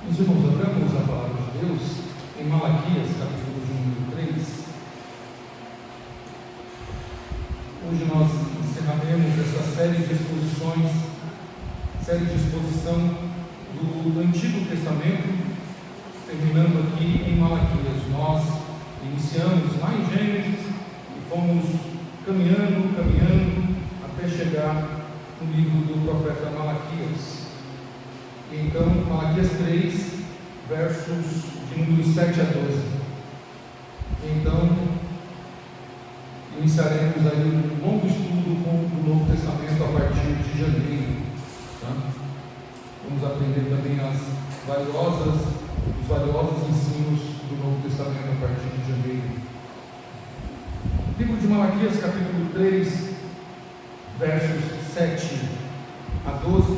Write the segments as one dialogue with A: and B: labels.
A: Meus irmãos, abramos a palavra de Deus em Malaquias, capítulo de número 3. Hoje nós encerraremos essa série de exposição do Antigo Testamento, terminando aqui em Malaquias. Nós iniciamos lá em Gênesis e fomos caminhando até chegar no livro do profeta Malaquias. Então, Malaquias 3, versos de número 7 a 12. Então, iniciaremos aí um longo estudo com o Novo Testamento a partir de janeiro. Tá? Vamos aprender também os valiosos ensinos do Novo Testamento a partir de janeiro. Livro de Malaquias, capítulo 3, versos 7 a 12,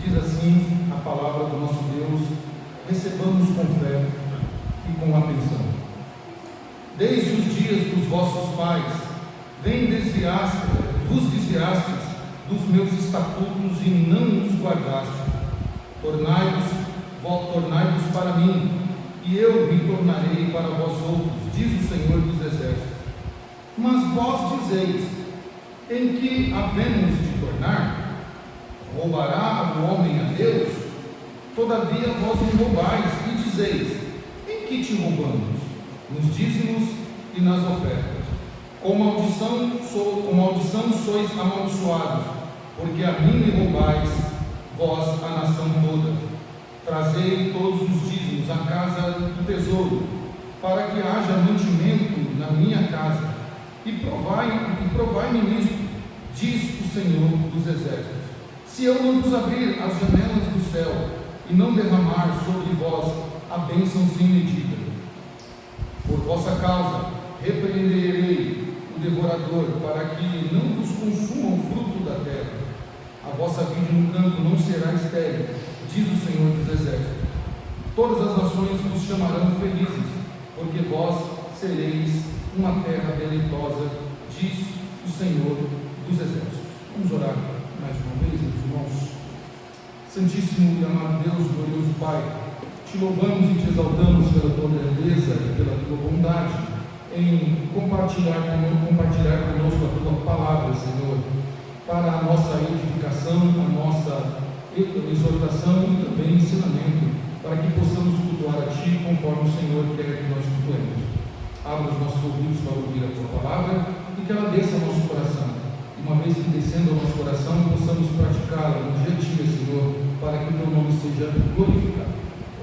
A: diz assim a palavra do nosso Deus: recebamos com fé e com atenção. Desde os dias dos vossos pais, vos desviastes dos meus estatutos e não os guardastes. Tornai-vos para mim, e eu me tornarei para vós outros, diz o Senhor dos Exércitos. Mas vós dizeis: em que havemos de tornar? Roubará o homem a Deus? Todavia vós me roubais e dizeis: em que te roubamos? Nos dízimos e nas ofertas. Com maldição sois amaldiçoados, porque a mim me roubais, vós a nação toda. Trazei todos os dízimos à casa do tesouro, para que haja mantimento na minha casa, e provai-me nisto, diz o Senhor dos Exércitos. Se eu não vos abrir as janelas do céu e não derramar sobre vós a bênção sem medida, por vossa causa repreenderei o devorador, para que não vos consuma o fruto da terra. A vossa vida no campo não será estéril, diz o Senhor dos Exércitos. Todas as nações vos chamarão felizes, porque vós sereis uma terra deleitosa, diz o Senhor dos Exércitos. Vamos orar mais uma vez, meus irmãos. Santíssimo e amado Deus, glorioso Pai, te louvamos e te exaltamos pela tua grandeza e pela tua bondade em compartilhar conosco a tua palavra, Senhor, para a nossa edificação, a nossa exortação e também ensinamento, para que possamos cultuar a Ti conforme o Senhor quer que nós cultuemos. Abra os nossos ouvidos para ouvir a tua palavra e que ela desça ao nosso coração. Uma vez que descendo ao nosso coração, possamos praticá-la no dia a dia, Senhor, para que o teu nome seja glorificado.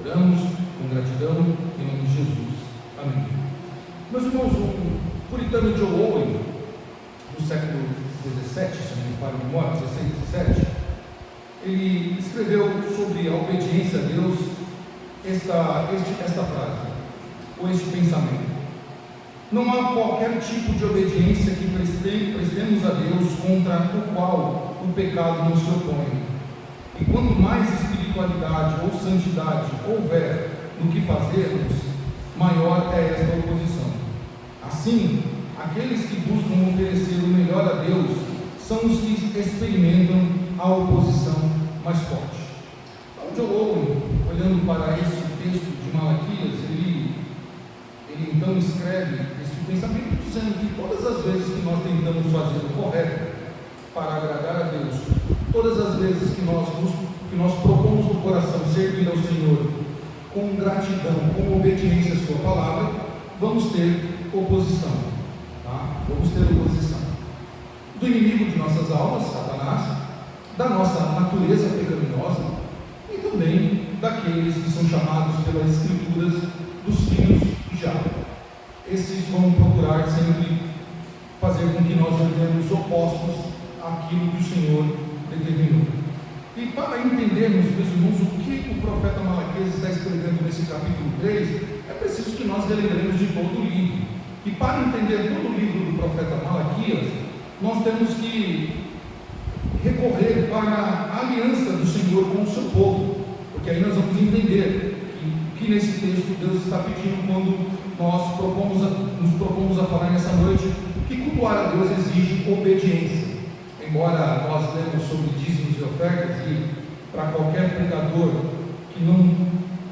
A: Oramos com gratidão em nome de Jesus. Amém. Meus irmãos, o puritano John Owen, do século XVII, se não me falha a memória, 16 e 17, ele escreveu sobre a obediência a Deus esta frase, ou este pensamento: não há qualquer tipo de obediência que prestemos a Deus contra o qual o pecado nos se opõe. E quanto mais espiritualidade ou santidade houver no que fazermos, maior é esta oposição. Assim, aqueles que buscam oferecer o melhor a Deus são os que experimentam a oposição mais forte. Então, John Owen, olhando para esse texto de Malaquias, ele então escreve este pensamento dizendo que todas as vezes que nós tentamos fazer o correto para agradar a Deus, todas as vezes que nós propomos no coração servir ao Senhor com gratidão, com obediência à sua palavra, vamos ter oposição, tá? Vamos ter oposição do inimigo de nossas almas, Satanás, da nossa natureza pecaminosa e também daqueles que são chamados pelas Escrituras dos filhos do diabo. Esses vão procurar sempre fazer com que nós vivemos opostos àquilo que o Senhor determinou. E para entendermos, meus irmãos, o que o profeta Malaquias está escrevendo nesse capítulo 3, é preciso que nós relembremos de todo o livro. E para entender todo o livro do profeta Malaquias, nós temos que recorrer para a aliança do Senhor com o seu povo, porque aí nós vamos entender que nesse texto Deus está pedindo quando nós nos propomos a falar nessa noite que cultuar a Deus exige obediência. Embora nós lemos sobre dízimos e ofertas, e para qualquer pregador que não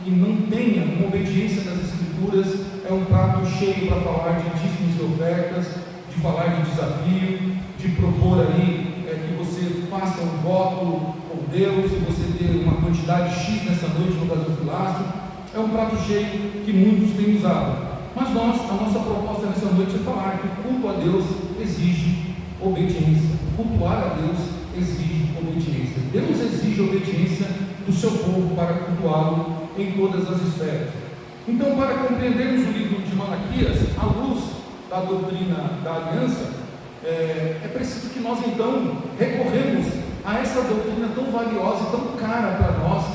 A: que não tenha uma obediência das Escrituras é um prato cheio para falar de dízimos e ofertas, de falar de desafio, de propor aí que você faça um voto com Deus e você ter uma quantidade X nessa noite no gasofilácio. É um prato cheio que muitos têm usado. Mas a nossa proposta nessa noite é falar que o culto a Deus exige obediência. Cultuar a Deus exige obediência. Deus exige obediência do seu povo para cultuá-lo em todas as esferas. Então, para compreendermos o livro de Malaquias, à luz da doutrina da aliança, é preciso que nós então recorremos a essa doutrina tão valiosa e tão cara para nós,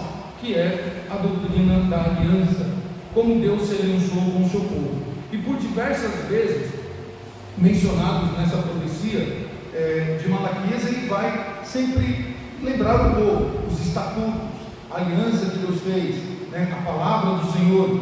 A: que é a doutrina da aliança, como Deus se aliançou com o seu povo. E por diversas vezes mencionados nessa profecia de Malaquias, ele vai sempre lembrar o povo, os estatutos, a aliança que Deus fez, a palavra do Senhor,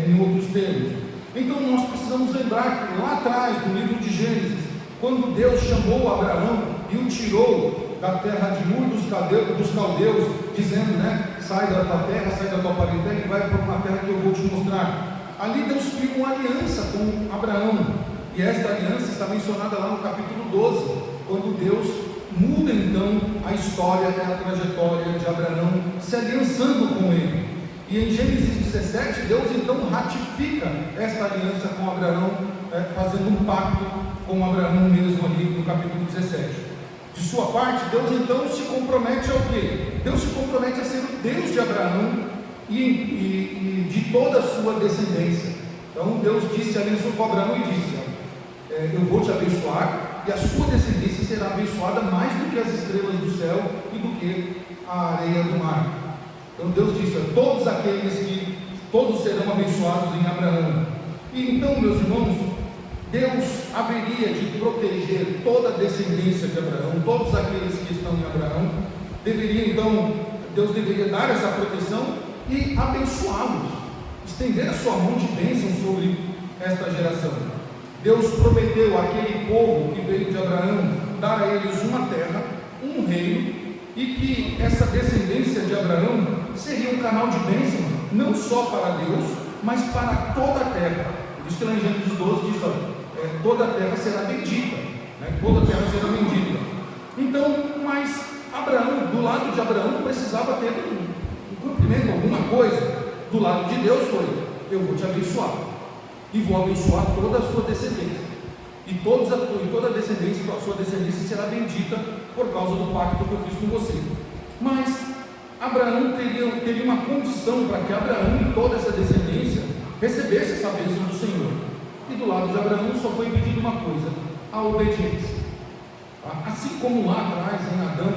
A: em outros termos. Então nós precisamos lembrar que lá atrás, no livro de Gênesis, quando Deus chamou Abraão e o tirou da terra de Ur dos caldeus, dizendo, sai da tua terra, sai da tua parentela e vai para uma terra que eu vou te mostrar. Ali Deus firma uma aliança com Abraão, e esta aliança está mencionada lá no capítulo 12, quando Deus muda então a história e a trajetória de Abraão, se aliançando com ele. E em Gênesis 17, Deus então ratifica esta aliança com Abraão, fazendo um pacto com Abraão mesmo ali no capítulo 17. De sua parte, Deus então se compromete ao quê? Deus se compromete a ser o Deus de Abraão e de toda a sua descendência. Então Deus aliançou com Abraão e disse: eu vou te abençoar, e a sua descendência será abençoada mais do que as estrelas do céu e do que a areia do mar. Então Deus disse: todos serão abençoados em Abraão. E então, meus irmãos, Deus haveria de proteger toda a descendência de Abraão, todos aqueles que estão em Abraão. Deus deveria dar essa proteção e abençoá-los, estender a sua mão de bênção sobre esta geração. Deus prometeu àquele povo que veio de Abraão dar a eles uma terra, um reino, e que essa descendência de Abraão seria um canal de bênção, não só para Deus, mas para toda a terra. Por isso que lá em Gênesis 12 diz: toda a terra será bendita, toda a terra será bendita. Então, mas Abraão, do lado de Abraão, precisava ter um cumprimento, alguma coisa. Do lado de Deus foi: eu vou te abençoar, e vou abençoar toda a sua descendência, e toda a descendência, a sua descendência será bendita por causa do pacto que eu fiz com você. Mas Abraão teria uma condição para que Abraão e toda essa descendência recebesse essa bênção do Senhor. E do lado de Abraão só foi pedido uma coisa: a obediência. Assim como lá atrás em Adão,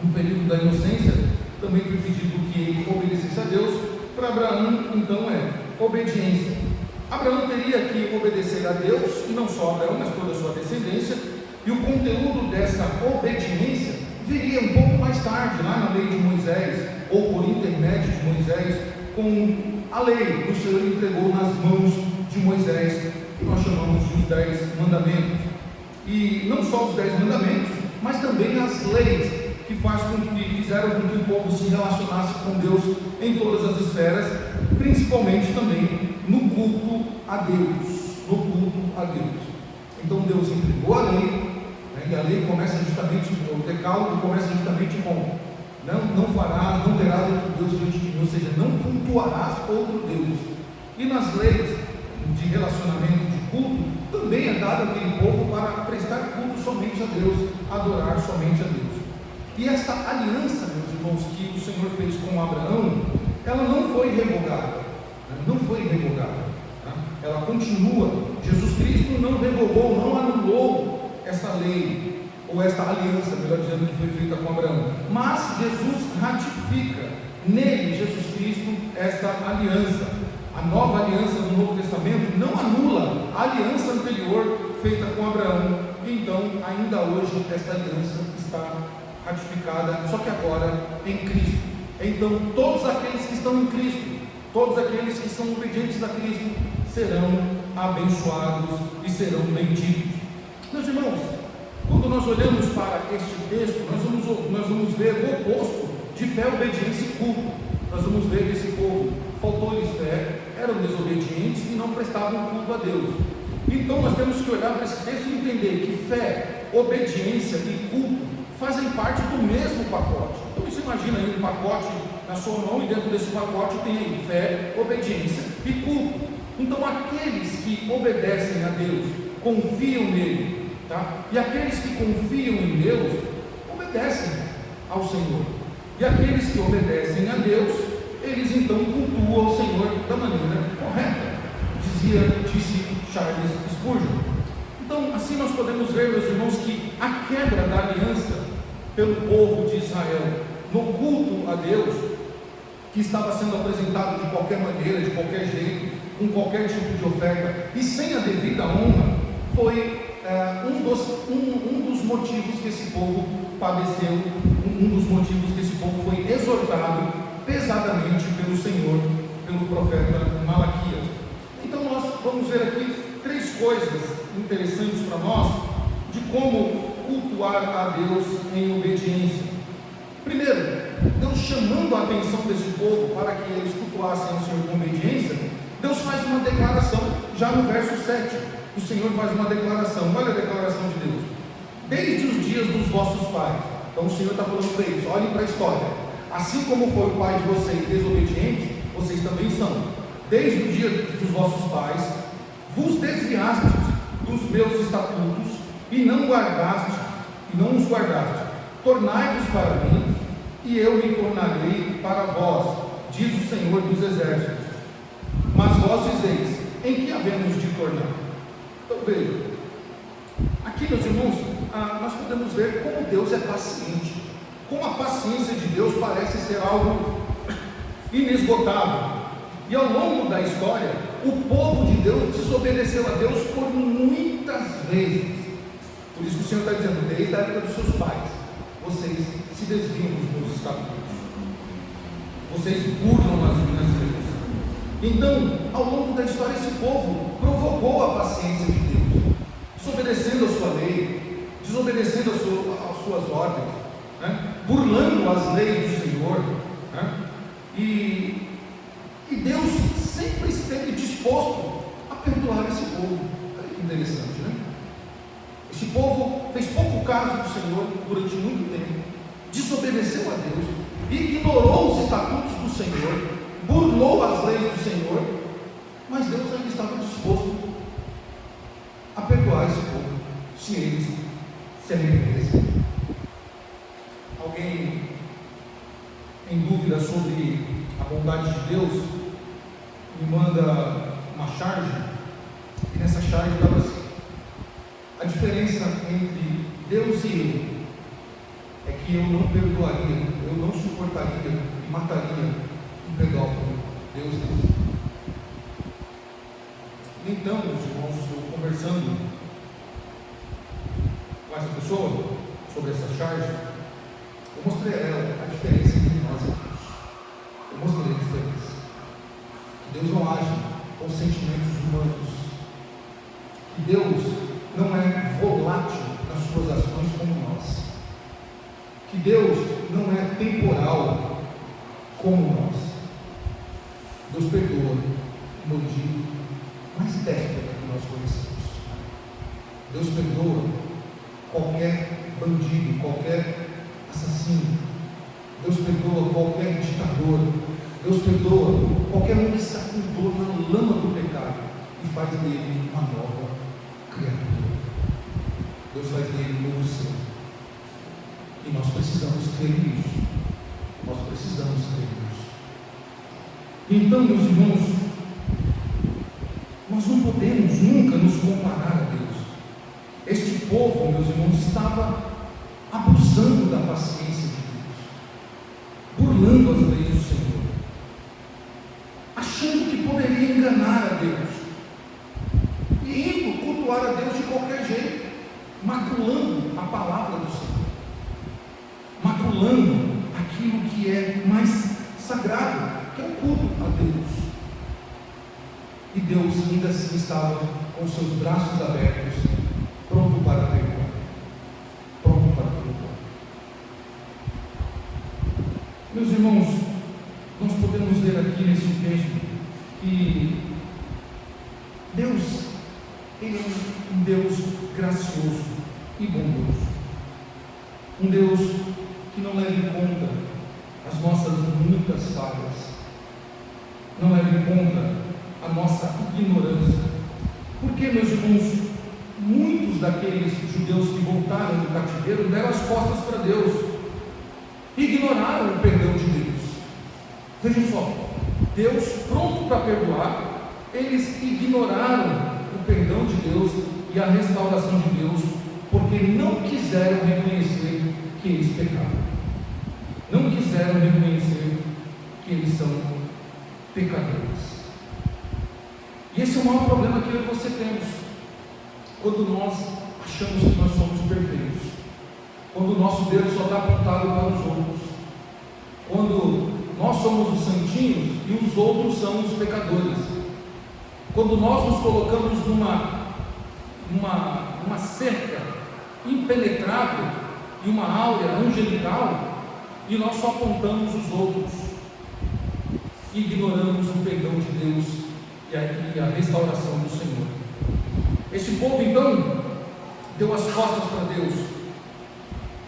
A: no período da inocência, também foi pedido que ele obedecesse a Deus. Para Abraão então obediência. Abraão teria que obedecer a Deus, e não só Abraão, mas toda a sua descendência. E o conteúdo dessa obediência viria um pouco mais tarde, lá na lei de Moisés, ou por intermédio de Moisés, com a lei que o Senhor entregou nas mãos de Moisés, que nós chamamos de os 10 mandamentos. E não só os 10 mandamentos, mas também as leis que fizeram com que o povo se relacionasse com Deus em todas as esferas, principalmente também no culto a Deus. Então Deus entregou a lei, e a lei começa justamente, o decálogo começa justamente com: não farás, não terás outro Deus diante de mim, ou seja, não cultuarás outro Deus. E nas leis de relacionamento, de culto, também é dado aquele povo para prestar culto somente a Deus, adorar somente a Deus. E esta aliança, meus irmãos, que o Senhor fez com Abraão, ela não foi revogada, ela continua. Jesus Cristo não revogou, não anulou essa lei, ou esta aliança, melhor dizendo, que foi feita com Abraão, mas Jesus ratifica nele, Jesus Cristo, esta aliança. A nova aliança do Novo Testamento não anula a aliança anterior feita com Abraão. Então, ainda hoje, esta aliança está ratificada, só que agora em Cristo. Então, todos aqueles que estão em Cristo, todos aqueles que são obedientes a Cristo, serão abençoados e serão benditos. Meus irmãos, quando nós olhamos para este texto, nós vamos ver o oposto de fé, obediência e culto. nós vamos ver que esse povo faltou-lhes fé, eram desobedientes e não prestavam culto a Deus. Então nós temos que olhar para esse texto e entender que fé, obediência e culto fazem parte do mesmo pacote. Então você imagina aí um pacote na sua mão, e dentro desse pacote tem aí fé, obediência e culto. Então aqueles que obedecem a Deus, confiam nele, tá? E aqueles que confiam em Deus, obedecem ao Senhor. E aqueles que obedecem a Deus, eles então cultuam ao Senhor da maneira correta, disse Charles Spurgeon. Então, assim nós podemos ver, meus irmãos, que a quebra da aliança pelo povo de Israel no culto a Deus, que estava sendo apresentado de qualquer maneira, de qualquer jeito, com qualquer tipo de oferta e sem a devida honra, foi um dos motivos que esse povo padeceu, um dos motivos que esse povo foi exortado pesadamente pelo Senhor, pelo profeta Malaquias. Então nós vamos ver aqui 3 coisas interessantes para nós de como cultuar a Deus em obediência. Primeiro, Deus chamando a atenção desse povo para que eles cultuassem o Senhor com obediência, Deus faz uma declaração, já no verso 7, o Senhor faz uma declaração. Olha a declaração de Deus: desde os dias dos vossos pais. Então o Senhor está falando para eles, olhem para a história, assim como foi o pai de vocês desobedientes, vocês também são. Desde o dia dos vossos pais, vos desviastes dos meus estatutos, e não os guardastes. Tornai-vos para mim, e eu me tornarei para vós, diz o Senhor dos exércitos. Mas vós dizeis, em que havemos de tornar? Então veja, aqui, meus irmãos, nós podemos ver como Deus é paciente, como a paciência de Deus parece ser algo inesgotável. E ao longo da história, o povo de Deus desobedeceu a Deus por muitas vezes. Por isso que o Senhor está dizendo, desde a época dos seus pais, vocês se desviam dos meus estatutos, vocês burlam as minhas leis. Então, ao longo da história, esse povo provocou a paciência de Deus, desobedecendo a sua lei, desobedecendo as suas ordens, né? Burlando as leis do Senhor, né? E Deus sempre esteve disposto a perdoar esse povo. Olha que interessante, né? Esse povo fez pouco caso do Senhor durante muito tempo, desobedeceu a Deus, ignorou os estatutos do Senhor, burlou as leis do Senhor, mas Deus ainda estava disposto a perdoar esse povo, se eles se arrependessem. Alguém em dúvida sobre a bondade de Deus me manda uma charge, e nessa charge estava assim: a diferença entre Deus e eu é que eu não perdoaria, eu não suportaria e mataria um pedófilo. Deus não. Então, meus irmãos, eu conversando com essa pessoa sobre essa charge, eu mostrei a ela a diferença entre nós e Deus. Eu mostrei a diferença. Que Deus não age com sentimentos humanos. Que Deus não é volátil nas suas ações como nós. Que Deus não é temporal como nós. Deus perdoa o bandido mais déspota que nós conhecemos. Deus perdoa qualquer bandido, qualquer assassino. Deus perdoa qualquer ditador. Deus perdoa qualquer um que se afundou na lama do pecado e faz dele uma nova criatura. Deus faz dele um novo ser. E nós precisamos crer nisso. Nós precisamos crer nisso. Então, meus irmãos, nós não podemos nunca nos comparar a Deus. Este povo, meus irmãos, estava abusando da paciência de Deus, burlando as leis do Senhor, achando que poderia enganar a Deus, e indo cultuar a Deus de qualquer jeito, maculando a palavra do Senhor, maculando aquilo que é mais sagrado, que é o culto a Deus. E Deus ainda assim estava com seus braços abertos, pronto para perdoar. Pronto para perdoar. Meus irmãos, nós podemos ver aqui nesse texto que Deus, Ele é um Deus gracioso e bondoso, um Deus que não leva em conta as nossas muitas falhas, não leva em conta a nossa ignorância. Porque, meus irmãos, muitos daqueles judeus que voltaram do cativeiro deram as costas para Deus, ignoraram o perdão de Deus. Vejam só, Deus pronto para perdoar, eles ignoraram o perdão de Deus e a restauração de Deus, porque não quiseram reconhecer que eles pecaram, não quiseram reconhecer que eles são pecadores. E esse é o maior problema que eu e você temos, quando nós achamos que nós somos perfeitos, quando o nosso dedo só está apontado para os outros, quando nós somos os santinhos e os outros são os pecadores, quando nós nos colocamos numa cerca impenetrável e uma áurea angelical, e nós só apontamos os outros, e ignoramos o perdão de Deus e a restauração do Senhor. Esse povo então deu as costas para Deus,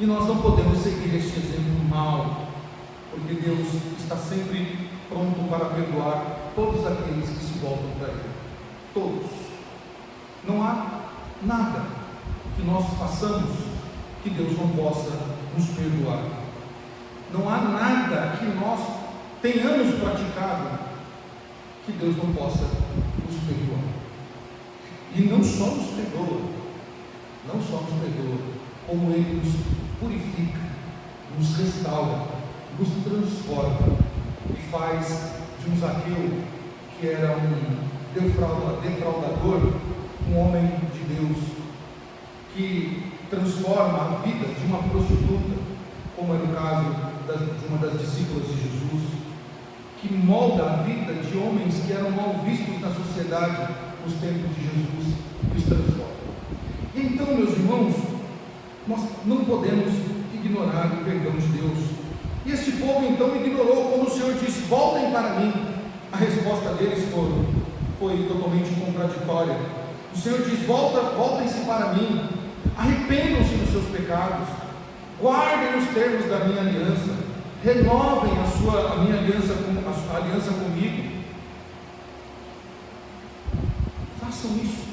A: e nós não podemos seguir este exemplo mau, porque Deus está sempre pronto para perdoar todos aqueles que se voltam para Ele, todos. Não há nada que nós façamos que Deus não possa nos perdoar, não há nada que nós tenhamos praticado que Deus não possa nos perdoar. E não só nos perdoa, como Ele nos purifica, nos restaura, nos transforma e faz de um Zaqueu, que era um defraudador, um homem de Deus, que transforma a vida de uma prostituta, como era o caso de uma das discípulas de Jesus, que molda a vida de homens que eram mal vistos na sociedade nos tempos de Jesus, e os transforma. E então, meus irmãos, nós não podemos ignorar o perdão de Deus. E este povo então ignorou, quando o Senhor disse: voltem para mim. A resposta deles foi totalmente contraditória. O Senhor diz: voltem-se para mim, arrependam-se dos seus pecados, guardem os termos da minha aliança, renovem a minha aliança, a aliança comigo, façam isso.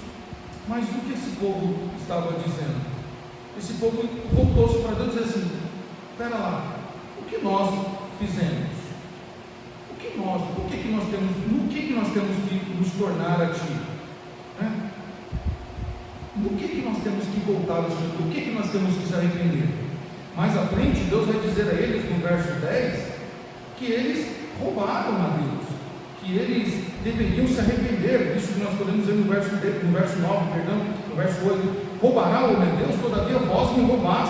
A: Mas o que esse povo estava dizendo? Esse povo voltou-se para Deus e disse assim: espera lá, o que nós fizemos? No que nós temos que nos tornar a Ti? No que nós temos que voltar ao Senhor? Do que nós temos que se arrepender? Mais à frente, Deus vai dizer a eles, no verso 10, que eles roubaram a Deus, que eles deveriam se arrepender. Isso que nós podemos ver no verso 9, no verso 8: roubará o meu Deus, todavia vós me roubais,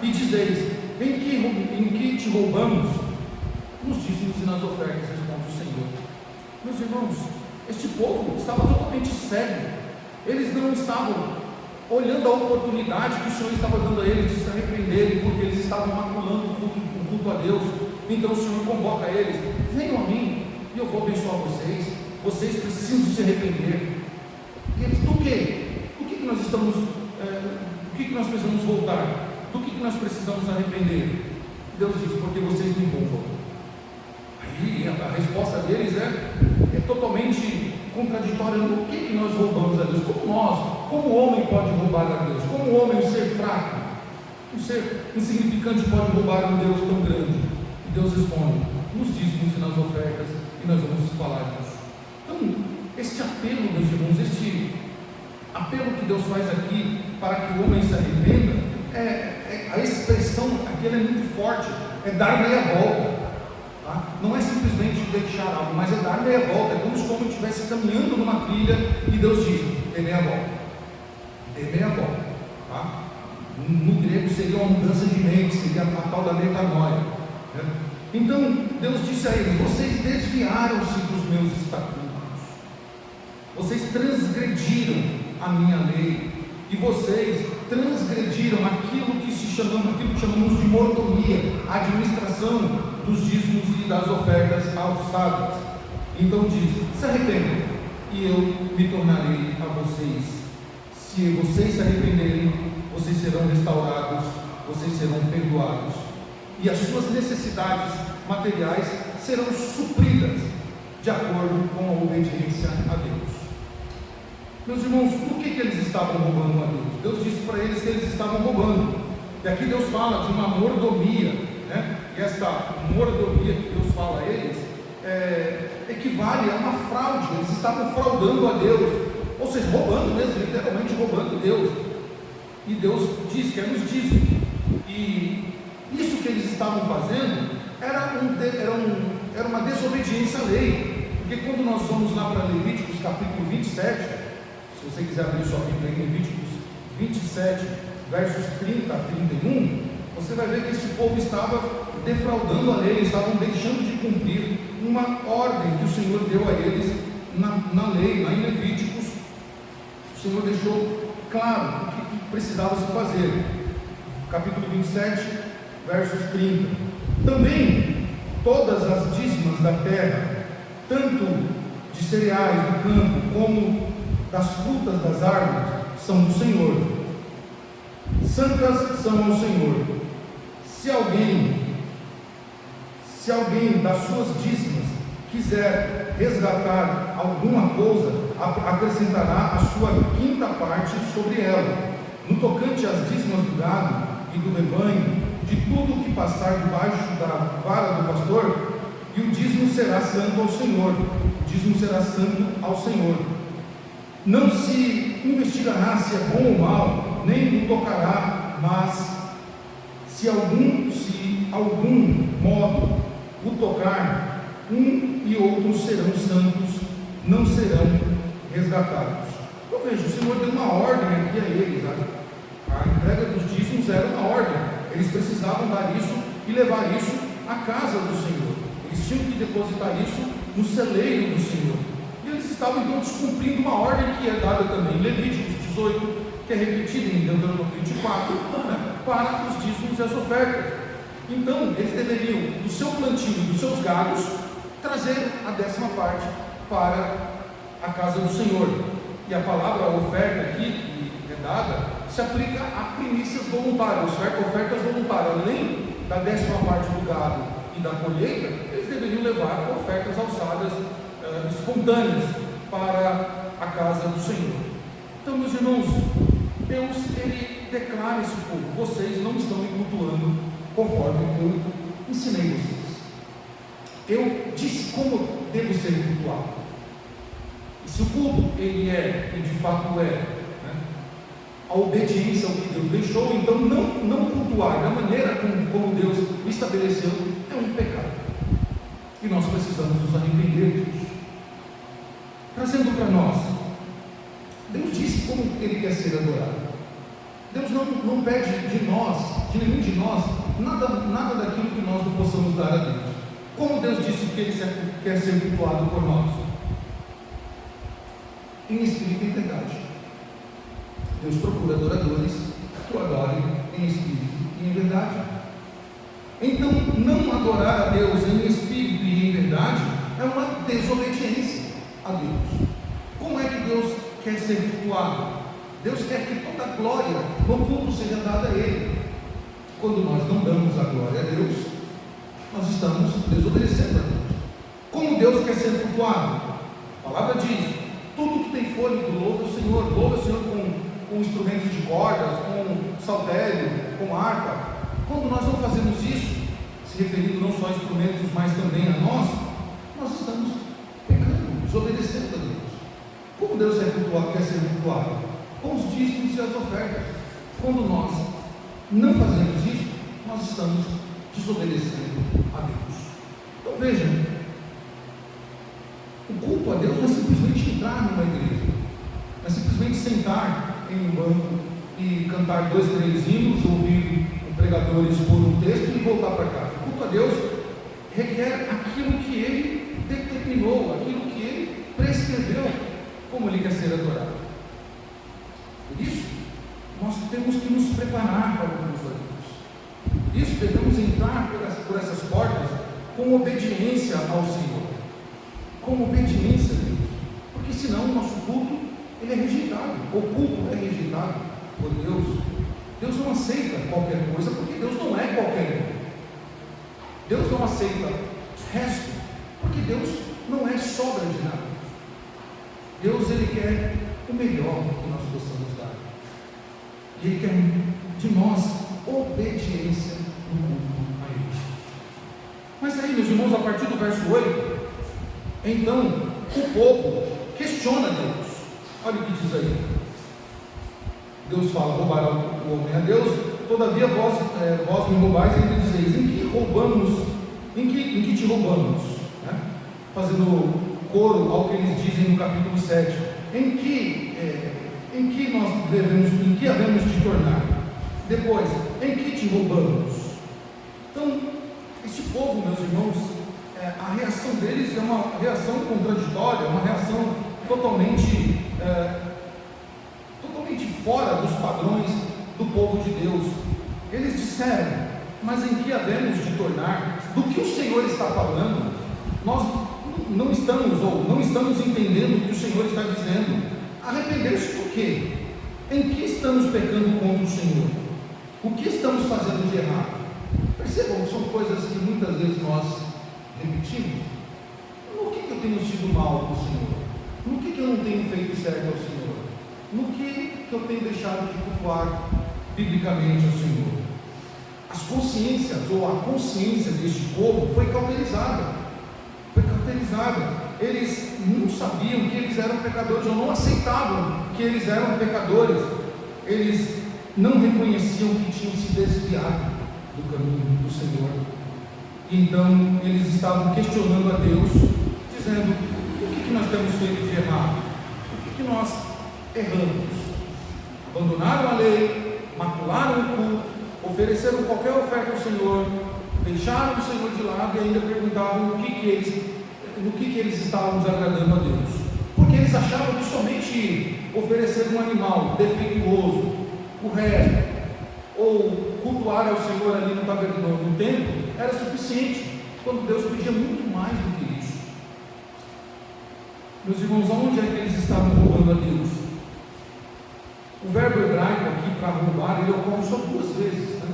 A: e dizeis: em que te roubamos? Nos dízimos e nas ofertas, responde o Senhor. Meus irmãos, este povo estava totalmente cego, eles não estavam olhando a oportunidade que o Senhor estava dando a eles de se arrependerem, porque eles estavam maculando o culto a Deus. Então o Senhor convoca eles: venham a mim e eu vou abençoar vocês, vocês precisam se arrepender. E eles: do que nós estamos, do que nós precisamos voltar? Do que nós precisamos arrepender? Deus diz: porque vocês me roubam. Aí a resposta deles é totalmente contraditória. No que nós roubamos a Deus? Como o homem pode roubar a Deus? Como o homem, um ser fraco, um ser insignificante, pode roubar um Deus tão grande? E Deus responde: nos dízimos e nas ofertas, e nós vamos falar disso. Então, este apelo, meus irmãos, este apelo que Deus faz aqui para que o homem se arrependa, a expressão aqui é muito forte, é dar meia volta. Não é simplesmente deixar algo, mas é dar meia volta. É como se o homem estivesse caminhando numa trilha e Deus diz: dê meia volta, dê meia volta. No grego seria uma mudança de mente, seria a tal da metanoia. Então Deus disse a eles: vocês desviaram-se dos meus estatutos, vocês transgrediram a minha lei, e vocês transgrediram aquilo que chamamos de mordomia, a administração aplicação dos dízimos e das ofertas alçadas. Então diz: se arrependam, e eu me tornarei a vocês. Se vocês se arrependerem, vocês serão restaurados, vocês serão perdoados, e as suas necessidades materiais serão supridas de acordo com a obediência a Deus. Meus irmãos, por que eles estavam roubando a Deus? Deus disse para eles que eles estavam roubando. E aqui Deus fala de uma mordomia, né? E essa mordomia que Deus fala a eles equivale a uma fraude. Eles estavam fraudando a Deus, ou seja, roubando mesmo, literalmente roubando Deus. E Deus diz que é nos dízimos. E isso que eles estavam fazendo era uma desobediência à lei. Porque quando nós vamos lá para Levíticos capítulo 27, se você quiser abrir sua Bíblia em Levíticos 27, versos 30 a 31, você vai ver que este povo estava defraudando a lei, eles estavam deixando de cumprir uma ordem que o Senhor deu a eles na lei, lá em Levíticos. O Senhor deixou claro o que precisava se fazer. Capítulo 27, versos 30. Também todas as dízimas da terra, tanto de cereais do campo como das frutas das árvores, são do Senhor. Santas são ao Senhor. Se alguém das suas dízimas quiser resgatar alguma coisa, acrescentará a sua quinta parte sobre ela. No tocante às dízimas do gado e do rebanho, de tudo que passar debaixo da vara do pastor, e o dízimo será santo ao Senhor. O dízimo será santo ao Senhor. Não se investigará se é bom ou mal, nem o tocará, mas se algum modo o tocar, um e outro serão santos, não serão resgatados. Então veja, o Senhor deu uma ordem aqui a eles. A entrega dos dízimos era uma ordem. Eles precisavam dar isso e levar isso à casa do Senhor. Eles tinham que depositar isso no celeiro do Senhor. E eles estavam então descumprindo uma ordem que é dada também em Levíticos 18, que é repetida em Deuteronômio 24, para os dízimos e as ofertas. Então, eles deveriam, do seu plantio, dos seus gados, trazer a 10ª parte para a casa do Senhor. E a palavra oferta aqui, que é dada, se aplica a primícias voluntárias, ofertas voluntárias. Além da 10ª parte do gado e da colheita, eles deveriam levar ofertas alçadas, espontâneas, para a casa do Senhor. Então, meus irmãos, Deus, Ele declara a esse povo: vocês não estão me cultuando conforme eu ensinei vocês. Eu disse como devo ser cultuado. E se o culto, ele é, e de fato é, a obediência ao que Deus deixou, então não cultuar da maneira como Deus estabeleceu é um pecado. E nós precisamos nos arrepender disso. Trazendo para nós, Deus disse como Ele quer ser adorado. Deus não pede de nós, de nenhum de nós, nada daquilo que nós não possamos dar a Deus. Como Deus disse que Ele quer ser cultuado por nós? Em espírito e em verdade. Deus procura adoradores que o adorem em espírito e em verdade. Então, não adorar a Deus em espírito e em verdade é uma desobediência a Deus. Como é que Deus quer ser cultuado? Deus quer que toda a glória no culto seja dada a Ele. Quando nós não damos a glória a Deus, nós estamos desobedecendo a Deus. Como Deus quer ser cultuado? A palavra diz: tudo que tem fôlego louva o Senhor. Louva o Senhor com instrumentos de cordas, com saltério, com harpa. Quando nós não fazemos isso, se referindo não só a instrumentos, mas também a nós estamos pecando, desobedecendo a Deus. Como Deus quer ser cultuado? Com os dízimos e as ofertas. Quando nós não fazemos isso, nós estamos desobedecendo a Deus. Então vejam, o culto a Deus não é simplesmente entrar numa igreja, não é simplesmente sentar em um banco e cantar 2, 3 hinos, ouvir um pregador expor um texto e voltar para casa. O culto a Deus requer aquilo que Ele determinou, aquilo que Ele prescreveu, como Ele quer ser adorado. Por isso, nós temos que nos preparar para o culto a Deus. Por isso, devemos entrar por essas portas com obediência ao Senhor, com obediência a Deus, porque senão o nosso culto ele é rejeitado, o culto é rejeitado por Deus. Deus não aceita qualquer coisa, porque Deus não é qualquer um. Deus não aceita resto, porque Deus não é sobra de nada. Deus ele quer o melhor que nós possamos dar, e Ele quer de nós obediência no culto a Ele. Mas aí, meus irmãos, a partir do verso 8, então o povo questiona Deus. Olha o que diz aí. Deus fala: roubará o homem a Deus, todavia vós me roubais, e ainda dizeis: em que roubamos, em que te roubamos? Né? Fazendo coro ao que eles dizem no capítulo 7, em que nós devemos, em que havemos de tornar? Depois, em que te roubamos? Então, este povo, meus irmãos, a reação deles é uma reação contraditória, uma reação totalmente fora dos padrões do povo de Deus. Eles disseram: mas em que havemos de tornar? Do que o Senhor está falando? Nós não estamos entendendo o que o Senhor está dizendo. Arrepender-se do quê? Em que estamos pecando contra o Senhor? O que estamos fazendo de errado? Percebam que são coisas que muitas vezes nós repetimos. No que eu tenho sido mal com o Senhor? No que eu não tenho feito certo ao Senhor? No que eu tenho deixado de cultuar biblicamente ao Senhor? As consciências, ou a consciência deste povo foi cauterizada. Eles não sabiam que eles eram pecadores, ou não aceitavam que eles eram pecadores. Eles não reconheciam que tinham se desviado do caminho do Senhor. Então eles estavam questionando a Deus, dizendo: o que nós temos feito de errado? O que nós erramos? Abandonaram a lei, macularam o culto, ofereceram qualquer oferta ao Senhor, deixaram o Senhor de lado e ainda perguntavam no que eles estavam desagradando a Deus, porque eles achavam que somente oferecer um animal defeituoso, o resto, ou cultuar ao Senhor ali no templo, era suficiente, quando Deus pedia muito mais do que isso. Meus irmãos, aonde é que eles estavam roubando a Deus? O verbo hebraico aqui para roubar, ele ocorre só duas vezes, né?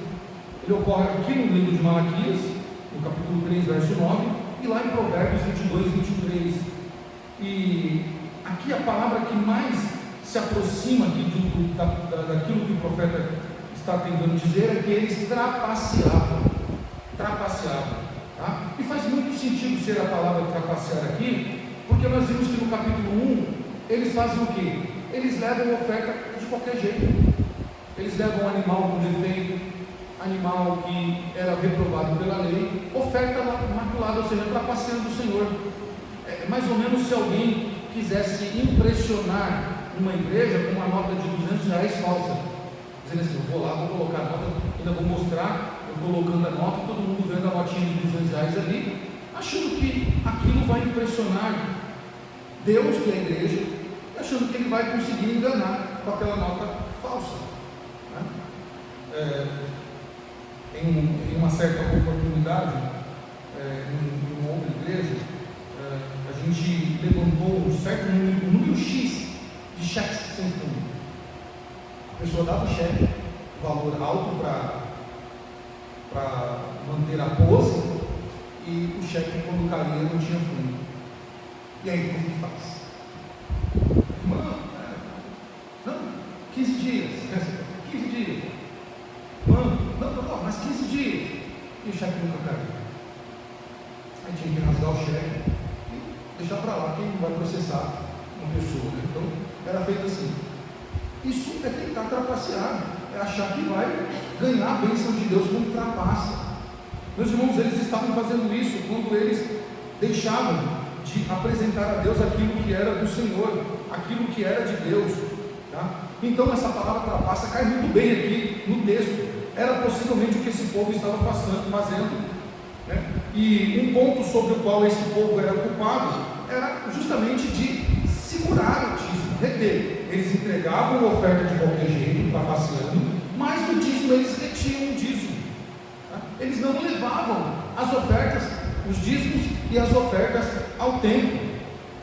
A: Ele ocorre aqui no livro de Malaquias, no capítulo 3, verso 9, e lá em Provérbios 22, 23. E aqui a palavra que mais se aproxima aqui daquilo que o profeta está tentando dizer é que eles trapaceavam, tá? E faz muito sentido ser a palavra trapacear aqui, porque nós vimos que no capítulo 1, eles fazem o quê? Eles levam oferta de qualquer jeito. Eles levam um animal com defeito, animal que era reprovado pela lei, oferta maculada, ou seja, trapaceando o Senhor. É mais ou menos se alguém quisesse impressionar uma igreja com uma nota de R$200 falsa, dizendo assim: eu vou lá, vou colocar a nota, ainda vou mostrar, eu colocando a nota, todo mundo vendo a notinha de R$200 ali, achando que aquilo vai impressionar Deus, que é a igreja, achando que ele vai conseguir enganar com aquela nota falsa, né? Em uma certa oportunidade, em uma outra igreja, a gente levantou um certo número X de cheques sem fundo. A pessoa dava o cheque, valor alto para manter a pose, e o cheque, quando caía, não tinha fundo. E aí, como que faz? Mano, não, 15 dias, 15 dias. Mano, não, mas 15 dias. E o cheque nunca caiu. Aí tinha que rasgar o cheque e deixar para lá, quem vai processar uma pessoa, né? Então, era feito assim. Isso é tentar trapacear, é achar que vai ganhar a bênção de Deus como trapaça. Meus irmãos, eles estavam fazendo isso quando eles deixavam de apresentar a Deus aquilo que era do Senhor, aquilo que era de Deus, tá? Então essa palavra trapaça cai muito bem aqui no texto. Era possivelmente o que esse povo estava fazendo, né? E um ponto sobre o qual esse povo era culpado era justamente de segurar o dízimo, reter. Eles entregavam a oferta de qualquer jeito, trapaceando, mas o dízimo eles retiam o dízimo, tá? Eles não levavam as ofertas, os dízimos e as ofertas ao templo,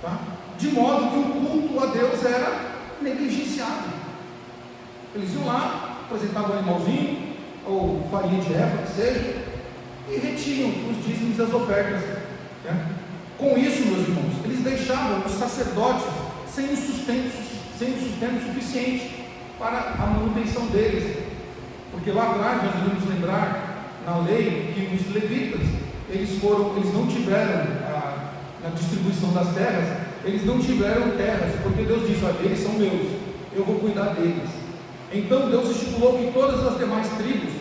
A: tá? De modo que o culto a Deus era negligenciado. Eles iam lá, apresentavam um animalzinho, ou farinha de erva, que seja, e retinham os dízimos e as ofertas, né? Com isso, meus irmãos, eles deixavam os sacerdotes sem o sustento suficiente para a manutenção deles, porque lá atrás nós devemos lembrar na lei que os levitas, eles não tiveram na distribuição das terras, eles não tiveram terras, porque Deus disse: olha, eles são meus, eu vou cuidar deles. Então Deus estipulou que todas as demais tribos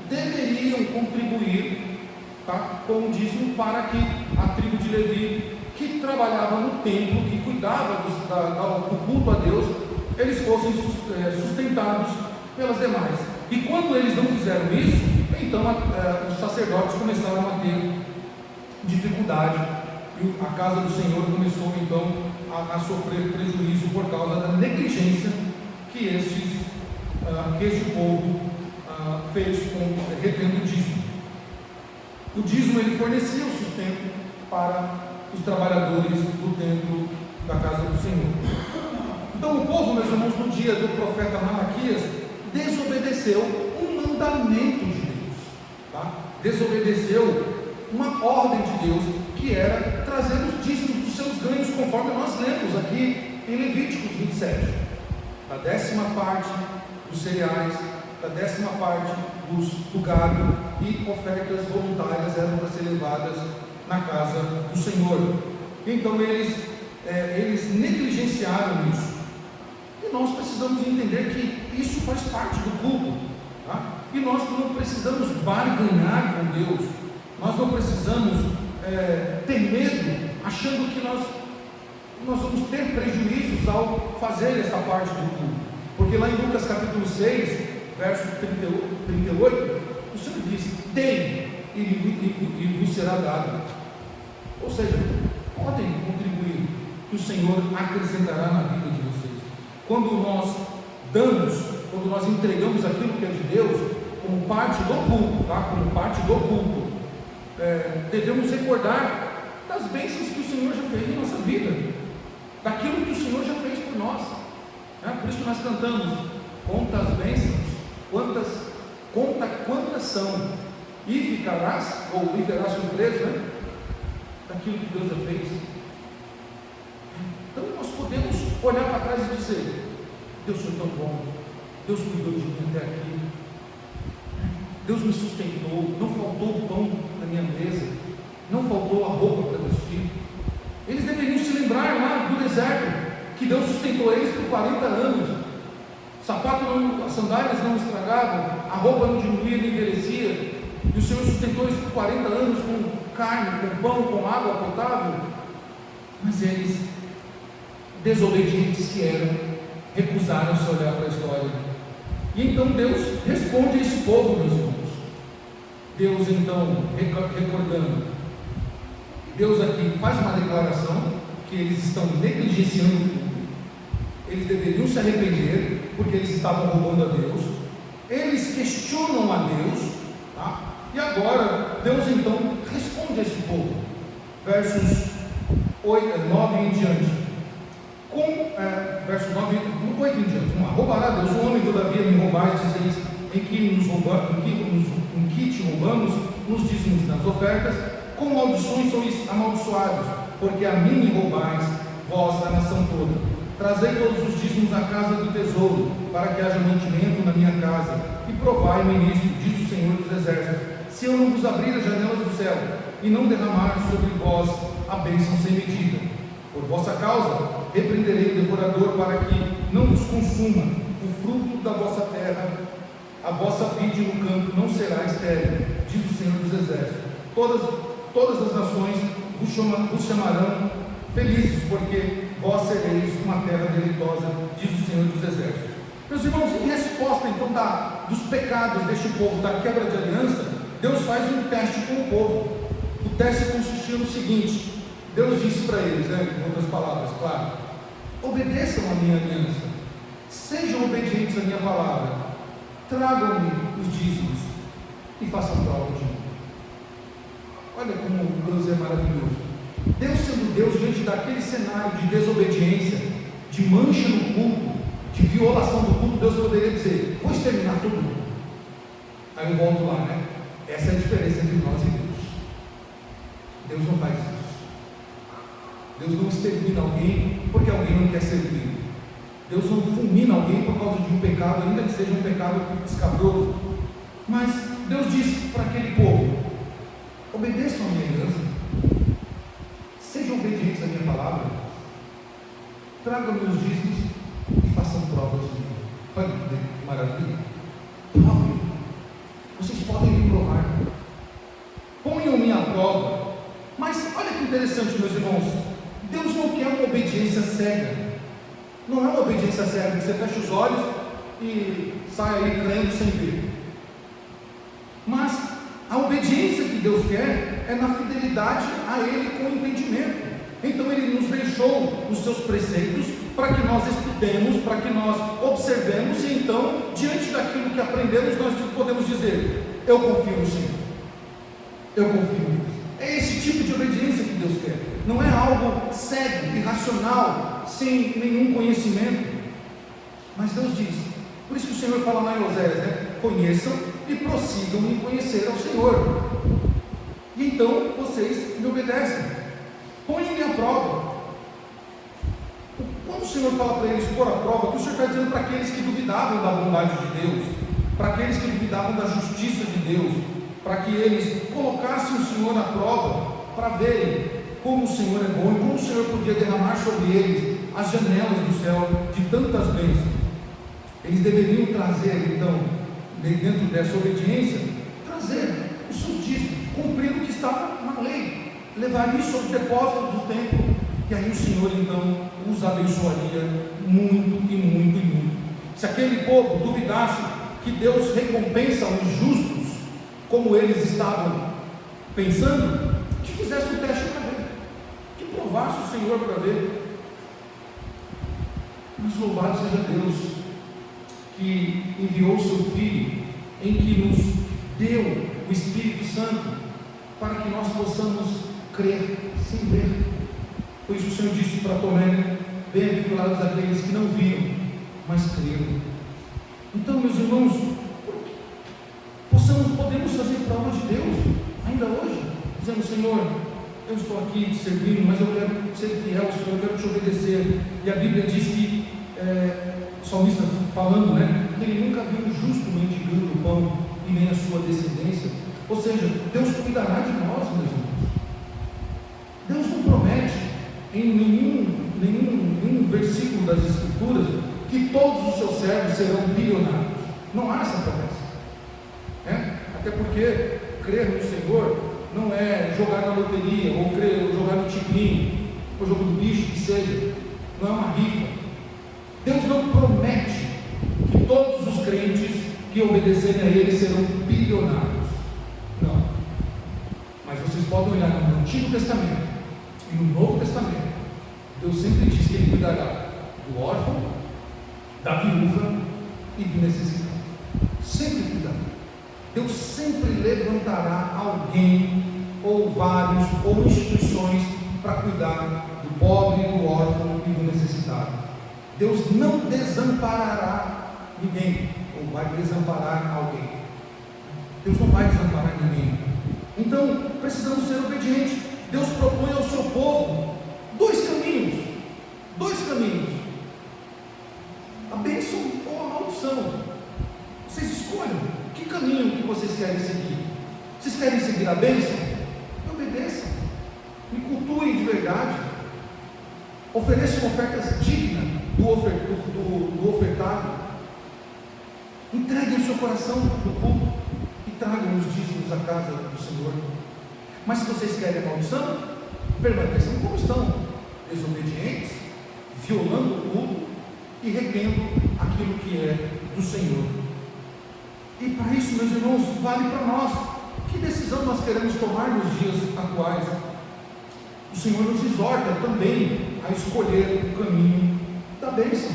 A: deveriam contribuir, tá, com o dízimo, para que a tribo de Levi, que trabalhava no templo, que cuidava do culto a Deus, eles fossem sustentados pelas demais. E quando eles não fizeram isso, então os sacerdotes começaram a ter dificuldade, e a casa do Senhor começou então a sofrer prejuízo por causa da negligência que este povo fez retendo o dízimo. O dízimo, ele fornecia o sustento para os trabalhadores do templo da casa do Senhor. Então o povo, meus irmãos, no dia do profeta Malaquias, desobedeceu um mandamento de Deus, tá? Desobedeceu uma ordem de Deus, que era trazer os dízimos dos seus ganhos, conforme nós lemos aqui em Levíticos 27, a 10ª parte dos cereais, da 10ª parte do gado, e ofertas voluntárias eram para ser levadas na casa do Senhor. Então eles negligenciaram isso, e nós precisamos entender que isso faz parte do culto, tá? E nós não precisamos barganhar com Deus, nós não precisamos ter medo, achando que nós vamos ter prejuízos ao fazer essa parte do culto, porque lá em Lucas capítulo 6, verso 38, o Senhor diz: deem e vos será dado. Ou seja, podem contribuir, que o Senhor acrescentará na vida de vocês. Quando nós quando nós entregamos aquilo que é de Deus, como parte do culto, tá? Como parte do culto, devemos recordar das bênçãos que o Senhor já fez em nossa vida, daquilo que o Senhor já fez por nós, né? Por isso que nós cantamos: conta as bênçãos, conta quantas são, e ficarás, ou viverás surpreso, né? Daquilo que Deus já fez. Então nós podemos olhar para trás e dizer: Deus foi tão bom, Deus cuidou de mim até aqui, Deus me sustentou, não faltou o pão na minha mesa, não faltou a roupa para vestir. Eles deveriam se lembrar lá do deserto, que Deus sustentou eles por 40 anos, as sandálias não estragavam, a roupa não diminuía nem envelhecia, e o Senhor sustentou eles por 40 anos com carne, com pão, com água potável. Mas eles, desobedientes que eram, recusaram-se a olhar para a história. E então Deus responde a esse povo, meus irmãos. Deus então, recordando, Deus aqui faz uma declaração que eles estão negligenciando tudo. Eles deveriam se arrepender, porque eles estavam roubando a Deus. Eles questionam a Deus, tá? E agora Deus então responde a esse povo, versos 9 em diante. Verso 9, 8 em diante: roubará Deus o homem, todavia me roubais, dizeis, em que te roubamos, nos dízimos nas ofertas, com maldições sois amaldiçoados, porque a mim me roubais, vós a nação toda. Trazei todos os dízimos à casa do tesouro, para que haja mantimento na minha casa, e provai-me nisto, diz o Senhor dos Exércitos, se eu não vos abrir as janelas do céu, e não derramar sobre vós a bênção sem medida. Por vossa causa, repreenderei o devorador, para que não vos consuma o fruto da vossa terra, a vossa vide no campo não será estéril, diz o Senhor dos Exércitos. Todas as nações vos chamarão felizes, porque vós sereis uma terra deleitosa, diz o Senhor dos Exércitos. Meus irmãos, em resposta então dos pecados deste povo, da quebra de aliança, Deus faz um teste com o povo. O teste consistia no seguinte: Deus disse para eles, em outras palavras, claro: obedeçam a minha aliança, sejam obedientes à minha palavra, tragam-me os dízimos e façam prova de mim. Olha como Deus é maravilhoso. Deus sendo Deus, diante daquele cenário de desobediência, de mancha no culto, de violação do culto, Deus poderia dizer: vou exterminar todo mundo. Aí eu volto lá, né? Essa é a diferença entre nós e Deus. Deus não faz isso. Deus não extermina alguém porque alguém não quer servir. Deus não fulmina alguém por causa de um pecado, ainda que seja um pecado escabroso. Mas Deus disse para aquele povo: obedeçam a minha aliança, sejam obedientes à minha palavra, tragam meus dízimos e façam provas de mim. Olha que maravilha! Provem, vocês podem me provar, ponham-me à prova. Mas olha que interessante, meus irmãos, Deus não quer uma obediência cega. Não é uma obediência cega que você fecha os olhos e sai aí crendo sem ver. Mas a obediência que Deus quer é na fidelidade a Ele com entendimento. Então Ele nos deixou os seus preceitos para que nós estudemos, para que nós observemos, e então, diante daquilo que aprendemos, nós podemos dizer: eu confio no Senhor, eu confio em Deus. É esse tipo de obediência que Deus quer. Não é algo cego, irracional, sem nenhum conhecimento. Mas Deus diz, por isso que o Senhor fala lá em Oséias, né? Conheçam e prossigam em conhecer ao Senhor, e então vocês me obedecem. Põem-me à prova. Quando o Senhor fala para eles pôr à prova, o que o Senhor está dizendo para aqueles que duvidavam da bondade de Deus, para aqueles que duvidavam da justiça de Deus, para que eles colocassem o Senhor à prova, para verem como o Senhor é bom e como o Senhor podia derramar sobre eles as janelas do céu de tantas bênçãos. Eles deveriam trazer, então, dentro dessa obediência, trazer os seus dízimos, cumprir o que estava na lei, levar isso aos depósitos do templo, e aí o Senhor então os abençoaria muito e muito e muito. Se aquele povo duvidasse que Deus recompensa os justos, como eles estavam pensando, que fizesse o teste para ver, que provasse o Senhor para ver. Mas louvado seja Deus, que enviou o seu Filho, em que nos deu o Espírito Santo, para que nós possamos crer sem ver. Foi isso que o Senhor disse para Tomé: bem-aventurados aqueles que não viram, mas creram. Então, meus irmãos, podemos fazer prova de Deus ainda hoje, dizendo: Senhor, eu estou aqui te servindo, mas eu quero ser fiel, Senhor, eu quero te obedecer. E a Bíblia diz que, o salmista falando, né, que ele nunca viu um justo mendigando o pão, e nem a sua descendência. Ou seja, Deus cuidará de nós, meus irmãos. Deus não promete em nenhum versículo das Escrituras que todos os seus servos serão bilionários. Não há essa promessa. Até porque crer no Senhor não é jogar na loteria, ou jogar no tigrinho, ou jogo do bicho, que seja. Não é uma rifa. Deus não promete que todos os crentes que obedecerem a Ele serão bilionários. Não. Mas vocês podem olhar no Antigo Testamento e no Novo Testamento. Deus sempre diz que Ele cuidará do órfão, da viúva e do necessitado. Sempre cuidará. Deus sempre levantará alguém, ou vários, ou instituições para cuidar do pobre, do órfão e do necessitado. Deus não desamparará ninguém, ou vai desamparar alguém. Deus não vai desamparar ninguém. Então, precisamos ser obedientes. Deus propõe ao seu povo dois caminhos. A bênção ou a maldição. Vocês escolham que caminho que vocês querem seguir. Vocês querem seguir a bênção? Obedeçam. Me cultuem de verdade. Ofereçam ofertas dignas do ofertado. Entreguem o seu coração no culto e tragam os dízimos à casa do Senhor. Mas se vocês querem a maldição, permaneçam como estão, desobedientes, violando o culto e retendo aquilo que é do Senhor. E para isso, meus irmãos, vale para nós. Que decisão nós queremos tomar nos dias atuais? O Senhor nos exorta também a escolher o caminho da bênção,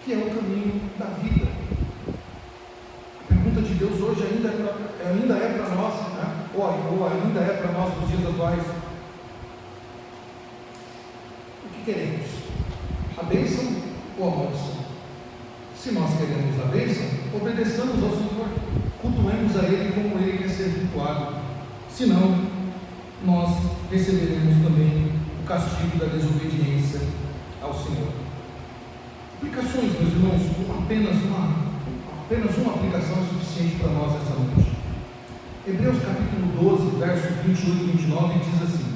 A: que é o caminho da vida. A pergunta de Deus hoje ainda é para nós, né? ou ainda é para nós nos dias atuais. O que queremos? A bênção ou a maldição? Se nós queremos a bênção, obedeçamos ao Senhor, cultuemos a Ele como Ele quer ser cultuado. Senão, nós receberemos também o castigo da desobediência ao Senhor. Aplicações, meus irmãos, apenas uma aplicação é suficiente para nós essa noite. Hebreus capítulo 12, versos 28 e 29 diz assim: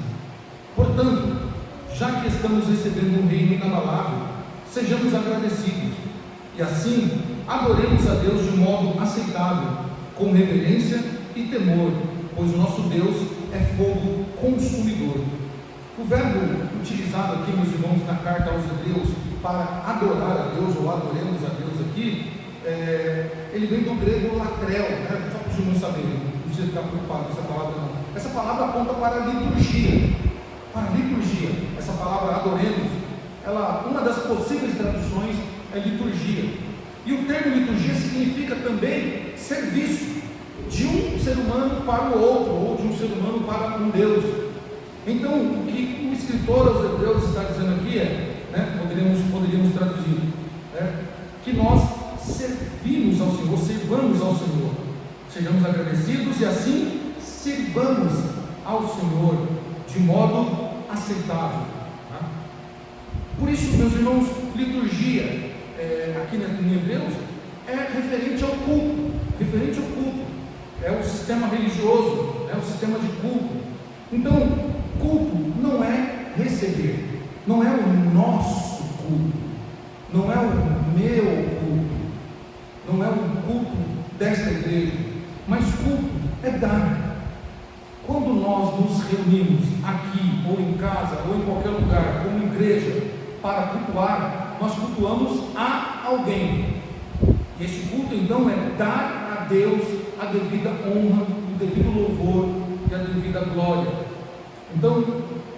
A: portanto, já que estamos recebendo um reino inabalável, sejamos agradecidos, e assim adoremos a Deus de modo aceitável, com reverência e temor, pois o nosso Deus é fogo consumidor. O verbo utilizado aqui, meus irmãos, na carta aos Hebreus, para adorar a Deus, ou adoremos a Deus aqui, ele vem do grego latrel, né? Só para os irmãos saberem, não precisa ficar preocupado com essa palavra não. Essa palavra aponta para a liturgia. Para a liturgia, essa palavra adoremos, uma das possíveis traduções é liturgia. E o termo liturgia significa também serviço de um ser humano para o outro, ou de um ser humano para um Deus. Então, o que o escritor aos Hebreus está dizendo aqui poderíamos traduzir, que nós servimos ao Senhor, servamos ao Senhor, sejamos agradecidos e assim servamos ao Senhor de modo aceitável. Por isso, meus irmãos, liturgia aqui em Hebreus é referente ao culto, é o sistema religioso, é o sistema de culto. Então, culto não é receber, não é o nosso culto, não é o meu culto, não é o culto desta igreja, mas culto é dar. Quando nós nos reunimos aqui, ou em casa, ou em qualquer lugar, como igreja, para cultuar, nós cultuamos a alguém. E este culto então é dar a Deus a devida honra, o devido louvor e a devida glória. Então,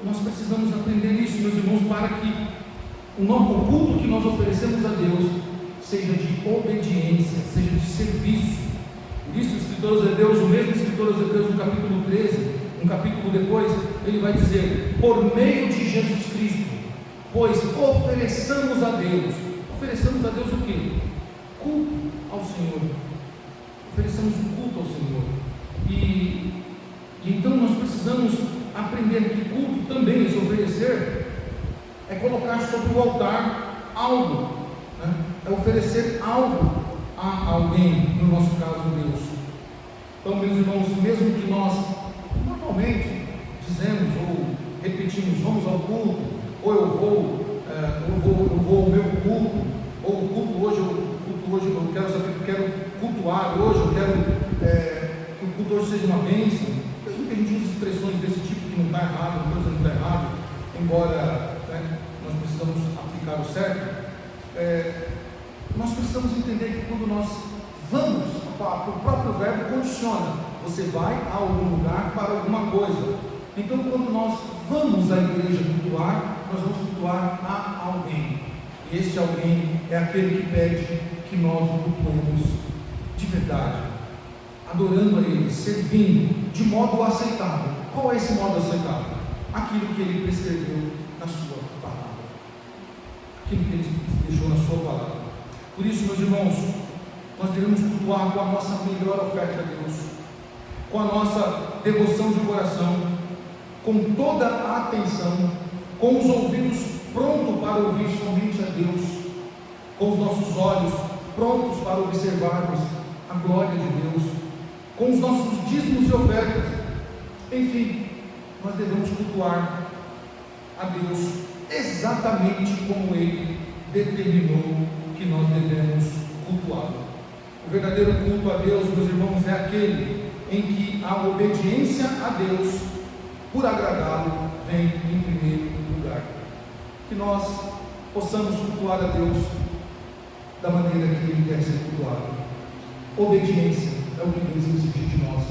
A: nós precisamos aprender isso, meus irmãos, para que o culto que nós oferecemos a Deus seja de obediência, seja de serviço. Por isso, o mesmo escritor aos Hebreus, no capítulo 13, um capítulo depois, ele vai dizer: por meio de Jesus Cristo, pois ofereçamos a Deus o quê? Culto ao Senhor. Ofereçamos o culto ao Senhor. E então nós precisamos aprender que culto também, se oferecer, é colocar sobre o altar algo, é oferecer algo a alguém, no nosso caso Deus. Então, meus irmãos, mesmo que nós normalmente dizemos ou repetimos, vamos ao culto, ou eu vou ao meu culto, ou o culto hoje eu quero cultuar hoje, eu quero que o culto hoje seja uma bênção. Mesmo que a gente use expressões desse tipo que não está errado, não está errado, embora nós precisamos aplicar o certo, nós precisamos entender que quando nós vamos, o próprio verbo condiciona, você vai a algum lugar para alguma coisa. Então, quando nós vamos à igreja cultuar, nós vamos cultuar a alguém, e este alguém é aquele que pede que nós o cultuemos de verdade, adorando a Ele, servindo de modo aceitável. Qual é esse modo aceitável? Aquilo que Ele prescreveu na sua palavra, aquilo que Ele deixou na sua palavra. Por isso, meus irmãos, nós devemos cultuar com a nossa melhor oferta a Deus, com a nossa devoção de coração, com toda a atenção, com os ouvidos prontos para ouvir somente a Deus, com os nossos olhos prontos para observarmos a glória de Deus, com os nossos dízimos e ofertas. Enfim, nós devemos cultuar a Deus exatamente como Ele determinou que nós devemos cultuá-lo. O verdadeiro culto a Deus, meus irmãos, é aquele em que a obediência a Deus, por agradá-lo, vem em primeiro lugar. Que nós possamos cultuar a Deus da maneira que Ele quer ser cultuado. Obediência é o que Deus exige de nós.